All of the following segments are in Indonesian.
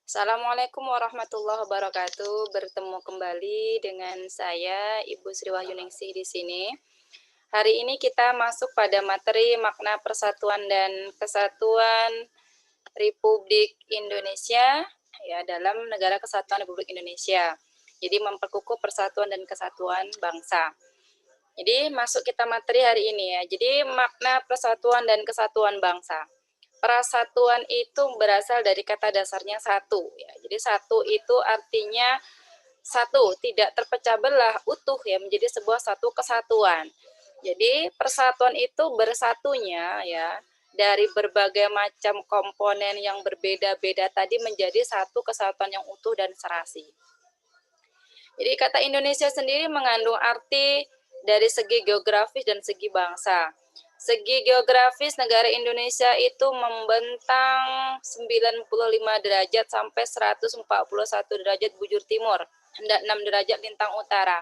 Assalamualaikum warahmatullahi wabarakatuh. Bertemu kembali dengan saya, Ibu Sri Wahyuningsih di sini. Hari ini kita masuk pada materi makna persatuan dan kesatuan Republik Indonesia ya dalam Negara Kesatuan Republik Indonesia. Jadi memperkukuh persatuan dan kesatuan bangsa. Jadi masuk kita materi hari ini ya. Jadi makna persatuan dan kesatuan bangsa. Persatuan itu berasal dari kata dasarnya satu ya. Jadi satu itu artinya satu, tidak terpecah belah, utuh ya, menjadi sebuah satu kesatuan. Jadi persatuan itu bersatunya ya dari berbagai macam komponen yang berbeda-beda tadi menjadi satu kesatuan yang utuh dan serasi. Jadi kata Indonesia sendiri mengandung arti dari segi geografis dan segi bangsa. Segi geografis negara Indonesia itu membentang 95 derajat sampai 141 derajat bujur timur, 6 derajat lintang utara,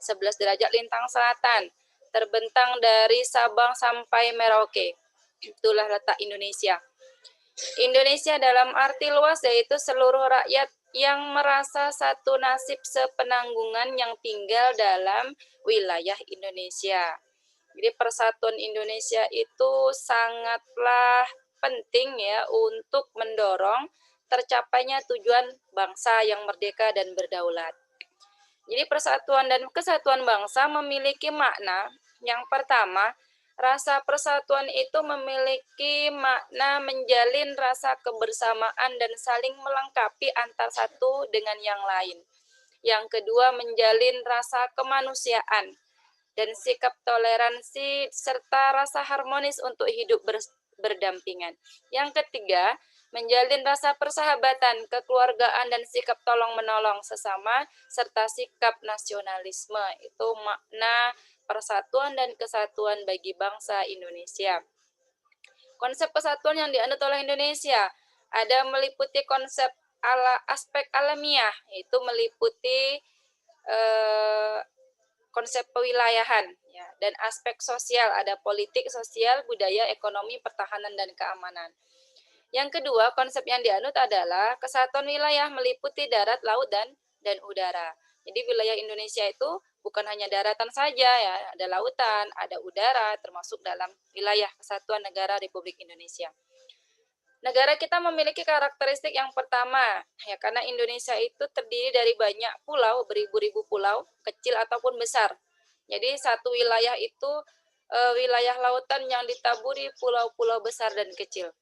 11 derajat lintang selatan, terbentang dari Sabang sampai Merauke. Itulah letak Indonesia. Indonesia dalam arti luas yaitu seluruh rakyat yang merasa satu nasib sepenanggungan yang tinggal dalam wilayah Indonesia. Jadi persatuan Indonesia itu sangatlah penting ya untuk mendorong tercapainya tujuan bangsa yang merdeka dan berdaulat. Jadi persatuan dan kesatuan bangsa memiliki makna yang pertama, rasa persatuan itu memiliki makna menjalin rasa kebersamaan dan saling melengkapi antar satu dengan yang lain. Yang kedua, menjalin rasa kemanusiaan dan sikap toleransi serta rasa harmonis untuk hidup berdampingan. Yang ketiga, menjalin rasa persahabatan, kekeluargaan dan sikap tolong-menolong sesama serta sikap nasionalisme. Itu makna persatuan dan kesatuan bagi bangsa Indonesia. Konsep kesatuan yang dianut oleh Indonesia ada meliputi konsep aspek alamiah, yaitu meliputi konsep pewilayahan ya, dan aspek sosial ada politik, sosial, budaya, ekonomi, pertahanan dan keamanan. Yang kedua, konsep yang dianut adalah kesatuan wilayah meliputi darat, laut dan udara. Jadi wilayah Indonesia itu bukan hanya daratan saja ya, ada lautan, ada udara termasuk dalam wilayah kesatuan negara Republik Indonesia. Negara kita memiliki karakteristik yang pertama, ya karena Indonesia itu terdiri dari banyak pulau, beribu-ribu pulau, kecil ataupun besar. Jadi satu wilayah itu wilayah lautan yang ditaburi pulau-pulau besar dan kecil.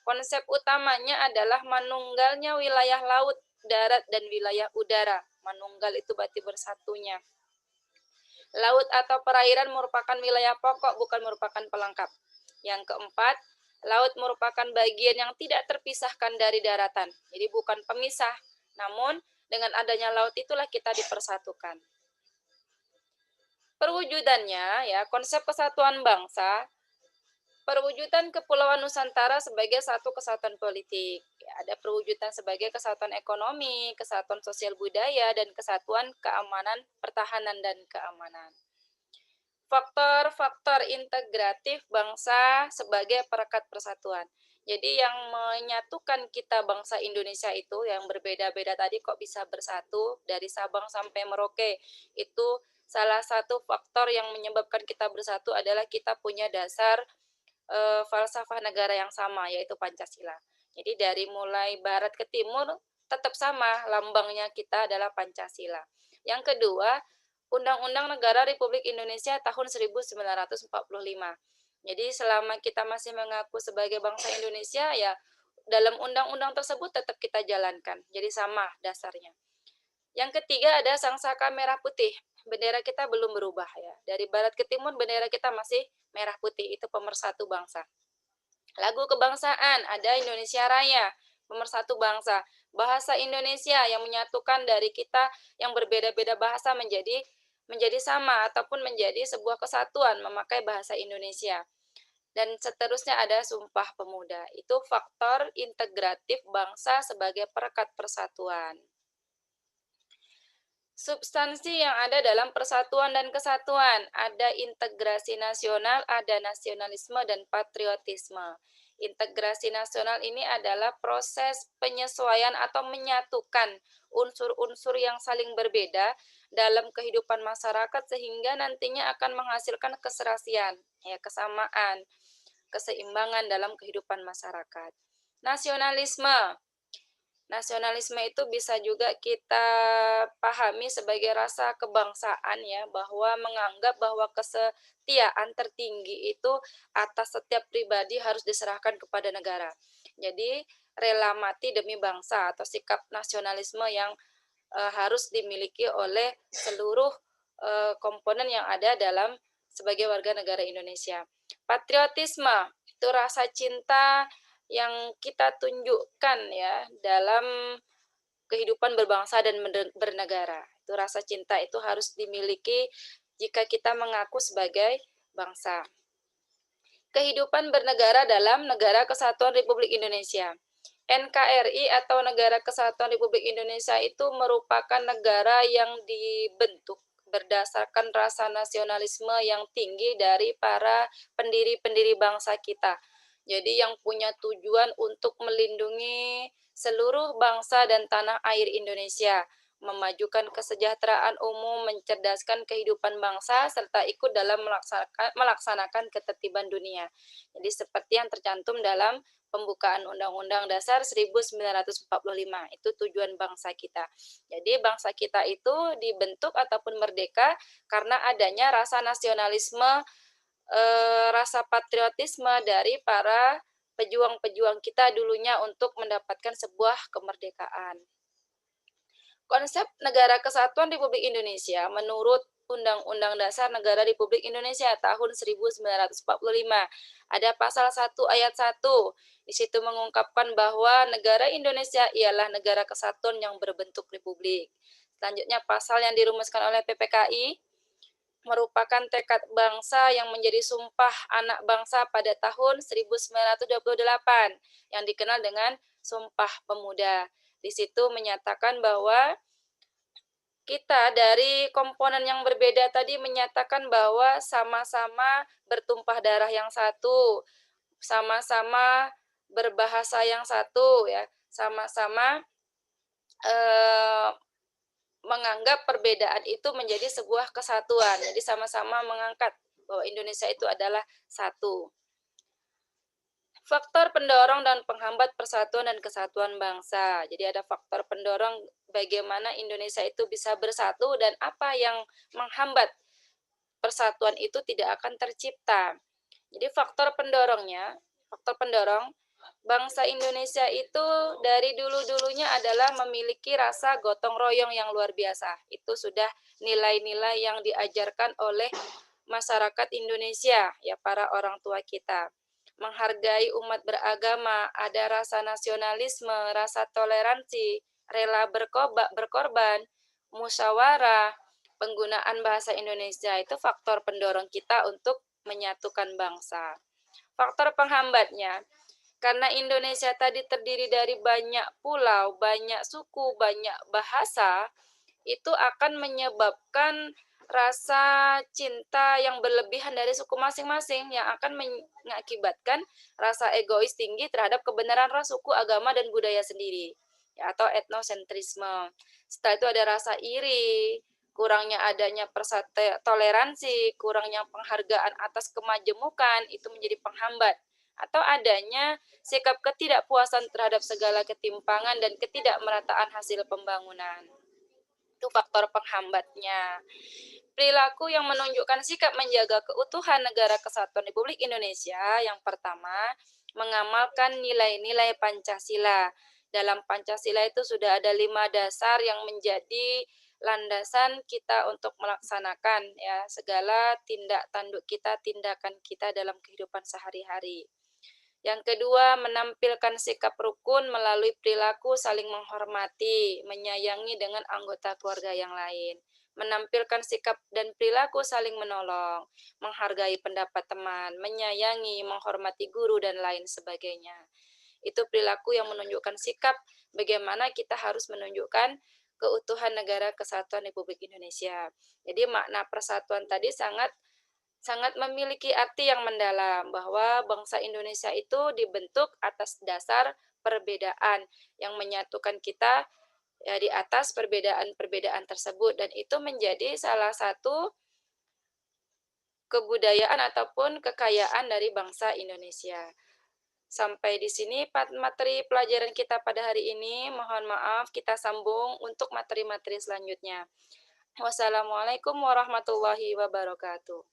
Konsep utamanya adalah manunggalnya wilayah laut, darat, dan wilayah udara. Manunggal itu berarti bersatunya. Laut atau perairan merupakan wilayah pokok, bukan merupakan pelengkap. Yang keempat, laut merupakan bagian yang tidak terpisahkan dari daratan. Jadi bukan pemisah, namun dengan adanya laut itulah kita dipersatukan. Perwujudannya ya, konsep kesatuan bangsa, perwujudan Kepulauan Nusantara sebagai satu kesatuan politik. Ya, ada perwujudan sebagai kesatuan ekonomi, kesatuan sosial budaya, dan kesatuan keamanan, pertahanan, dan keamanan. Faktor-faktor integratif bangsa sebagai perekat persatuan. Jadi yang menyatukan kita bangsa Indonesia itu yang berbeda-beda tadi kok bisa bersatu dari Sabang sampai Merauke. Itu salah satu faktor yang menyebabkan kita bersatu adalah kita punya dasar falsafah negara yang sama yaitu Pancasila. Jadi dari mulai barat ke timur tetap sama, lambangnya kita adalah Pancasila. Yang kedua, Undang-Undang Negara Republik Indonesia tahun 1945. Jadi selama kita masih mengaku sebagai bangsa Indonesia ya dalam undang-undang tersebut tetap kita jalankan. Jadi sama dasarnya. Yang ketiga ada sangsaka merah putih. Bendera kita belum berubah ya. Dari barat ke timur bendera kita masih merah putih, itu pemersatu bangsa. Lagu kebangsaan ada Indonesia Raya, pemersatu bangsa. Bahasa Indonesia yang menyatukan dari kita yang berbeda-beda bahasa menjadi sama ataupun menjadi sebuah kesatuan memakai bahasa Indonesia. Dan seterusnya ada Sumpah Pemuda. Itu faktor integratif bangsa sebagai perekat persatuan. Substansi yang ada dalam persatuan dan kesatuan, ada integrasi nasional, ada nasionalisme dan patriotisme. Integrasi nasional ini adalah proses penyesuaian atau menyatukan unsur-unsur yang saling berbeda dalam kehidupan masyarakat sehingga nantinya akan menghasilkan keserasian, ya, kesamaan, keseimbangan dalam kehidupan masyarakat. Nasionalisme. Nasionalisme itu bisa juga kita pahami sebagai rasa kebangsaan, ya, bahwa menganggap bahwa kesetiaan tertinggi itu atas setiap pribadi harus diserahkan kepada negara. Jadi rela mati demi bangsa atau sikap nasionalisme yang harus dimiliki oleh seluruh komponen yang ada dalam sebagai warga negara Indonesia. Patriotisme itu rasa cinta yang kita tunjukkan, ya, dalam kehidupan berbangsa dan bernegara. Itu rasa cinta itu harus dimiliki jika kita mengaku sebagai bangsa. Kehidupan bernegara dalam Negara Kesatuan Republik Indonesia. NKRI atau Negara Kesatuan Republik Indonesia itu merupakan negara yang dibentuk berdasarkan rasa nasionalisme yang tinggi dari para pendiri-pendiri bangsa kita. Jadi yang punya tujuan untuk melindungi seluruh bangsa dan tanah air Indonesia, memajukan kesejahteraan umum, mencerdaskan kehidupan bangsa, serta ikut dalam melaksanakan ketertiban dunia. Jadi seperti yang tercantum dalam pembukaan Undang-Undang Dasar 1945, itu tujuan bangsa kita. Jadi bangsa kita itu dibentuk ataupun merdeka karena adanya rasa nasionalisme, rasa patriotisme dari para pejuang-pejuang kita dulunya untuk mendapatkan sebuah kemerdekaan. Konsep Negara Kesatuan Republik Indonesia menurut Undang-Undang Dasar Negara Republik Indonesia tahun 1945. Ada pasal 1 ayat 1. Di situ mengungkapkan bahwa negara Indonesia ialah negara kesatuan yang berbentuk republik. Selanjutnya pasal yang dirumuskan oleh PPKI merupakan tekad bangsa yang menjadi sumpah anak bangsa pada tahun 1928 yang dikenal dengan Sumpah Pemuda. Di situ menyatakan bahwa kita dari komponen yang berbeda tadi menyatakan bahwa sama-sama bertumpah darah yang satu, sama-sama berbahasa yang satu, ya, sama-sama menganggap perbedaan itu menjadi sebuah kesatuan. Jadi sama-sama mengangkat bahwa Indonesia itu adalah satu. Faktor pendorong dan penghambat persatuan dan kesatuan bangsa. Jadi ada faktor pendorong bagaimana Indonesia itu bisa bersatu dan apa yang menghambat persatuan itu tidak akan tercipta. Jadi faktor pendorong, bangsa Indonesia itu dari dulu-dulunya adalah memiliki rasa gotong royong yang luar biasa. Itu sudah nilai-nilai yang diajarkan oleh masyarakat Indonesia, ya, para orang tua kita. Menghargai umat beragama, ada rasa nasionalisme, rasa toleransi, rela berkorban, musyawarah, penggunaan bahasa Indonesia, itu faktor pendorong kita untuk menyatukan bangsa. Faktor penghambatnya, karena Indonesia tadi terdiri dari banyak pulau, banyak suku, banyak bahasa, itu akan menyebabkan rasa cinta yang berlebihan dari suku masing-masing yang akan mengakibatkan rasa egois tinggi terhadap kebenaran ras, suku, agama, dan budaya sendiri, ya, atau etnosentrisme. Setelah itu ada rasa iri, kurangnya adanya toleransi, kurangnya penghargaan atas kemajemukan, itu menjadi penghambat. Atau adanya sikap ketidakpuasan terhadap segala ketimpangan dan ketidakmerataan hasil pembangunan. Itu faktor penghambatnya. Perilaku yang menunjukkan sikap menjaga keutuhan Negara Kesatuan Republik Indonesia, yang pertama, mengamalkan nilai-nilai Pancasila. Dalam Pancasila itu sudah ada 5 dasar yang menjadi landasan kita untuk melaksanakan, ya, segala tindak tanduk kita, tindakan kita dalam kehidupan sehari-hari. Yang kedua, menampilkan sikap rukun melalui perilaku saling menghormati, menyayangi dengan anggota keluarga yang lain. Menampilkan sikap dan perilaku saling menolong, menghargai pendapat teman, menyayangi, menghormati guru, dan lain sebagainya. Itu perilaku yang menunjukkan sikap bagaimana kita harus menunjukkan keutuhan Negara Kesatuan Republik Indonesia. Jadi makna persatuan tadi sangat sangat memiliki arti yang mendalam bahwa bangsa Indonesia itu dibentuk atas dasar perbedaan yang menyatukan kita ya di atas perbedaan-perbedaan tersebut, dan itu menjadi salah satu kebudayaan ataupun kekayaan dari bangsa Indonesia. Sampai di sini materi pelajaran kita pada hari ini. Mohon maaf, kita sambung untuk materi-materi selanjutnya. Wassalamualaikum warahmatullahi wabarakatuh.